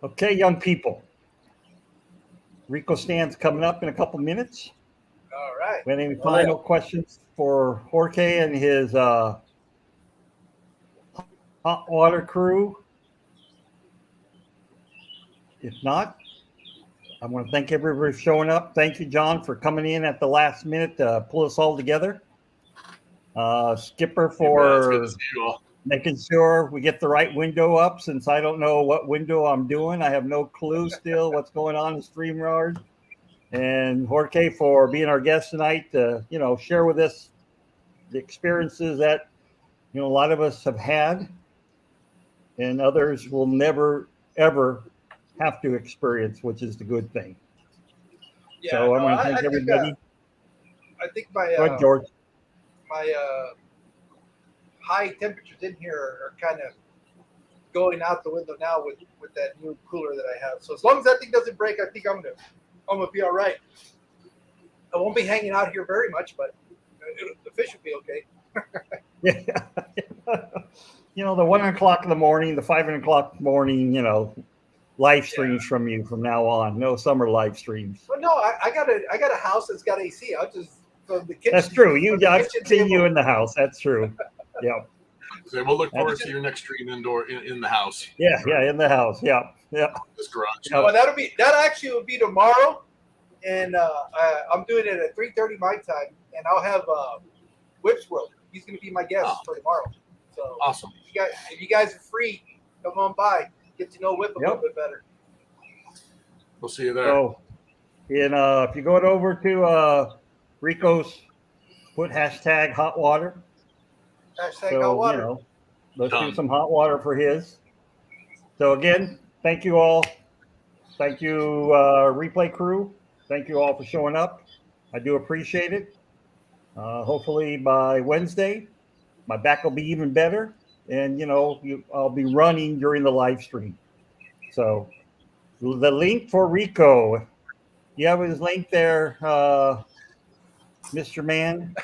Okay, young people. Rico stands coming up in a couple minutes. All right. Any final questions for Jorge and his hot water crew? If not, I want to thank everybody for showing up. Thank you, John, for coming in at the last minute to pull us all together. Skipper It's good for to see you all. making sure we get the right window up, since I don't know what window I'm doing. I have no clue still what's going on in StreamYard. And Jorge for being our guest tonight to, share with us the experiences that, a lot of us have had and others will never, ever have to experience, which is the good thing. Yeah. So I No, want to thank everybody. I think my Go ahead, George. my high temperatures in here are kind of going out the window now with that new cooler that I have. So as long as that thing doesn't break, I think I'm gonna be all right. I won't be hanging out here very much, but the fish will be okay. Yeah. The 1 o'clock in the morning, the 5 o'clock in the morning, live streams from you from now on. No summer live streams. Well, no, I got a house that's got AC. I'll just from the kitchen. That's true. I've seen table. you in the house. That's true. Yeah. So we'll look forward to your next stream indoor in the house. Yeah, in the house. Yeah. This garage. Well, that actually will be tomorrow, and I'm doing it at 3:30 my time, and I'll have Whips World. He's going to be my guest for tomorrow. So awesome. If you guys are free, come on by. Get to know Whip a little bit better. We'll see you there. So, if you go over to Rico's, put hashtag hot water. Hashtag hot water. Let's do some hot water for his. So again, thank you all. Thank you, replay crew. Thank you all for showing up. I do appreciate it. Hopefully by Wednesday, my back will be even better, and I'll be running during the live stream. So the link for Rico, you have his link there, Mr. Man.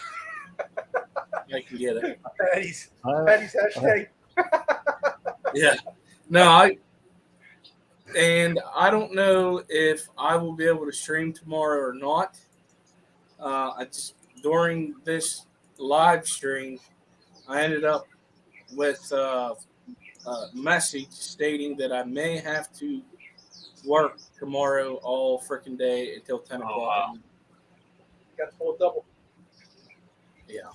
I can get it. Patty's hashtag. Yeah. No, I don't know if I will be able to stream tomorrow or not. I just during this live stream, I ended up with a message stating that I may have to work tomorrow all freaking day until 10 o'clock. Wow. Got a full double. Yeah.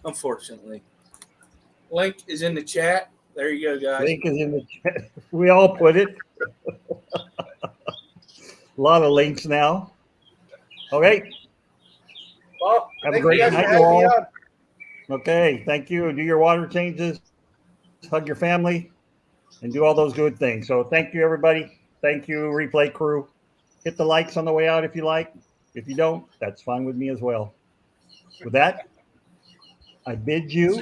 Unfortunately. Link is in the chat. There you go, guys. Link is in the chat. We all put it. A lot of links now. Okay. Well, have a great night, you all. Okay. Thank you. Do your water changes. Hug your family. And do all those good things. So thank you, everybody. Thank you, replay crew. Hit the likes on the way out if you like. If you don't, that's fine with me as well. With that, I bid you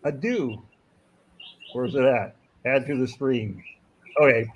adieu. Where's it at? Add to the stream. Okay.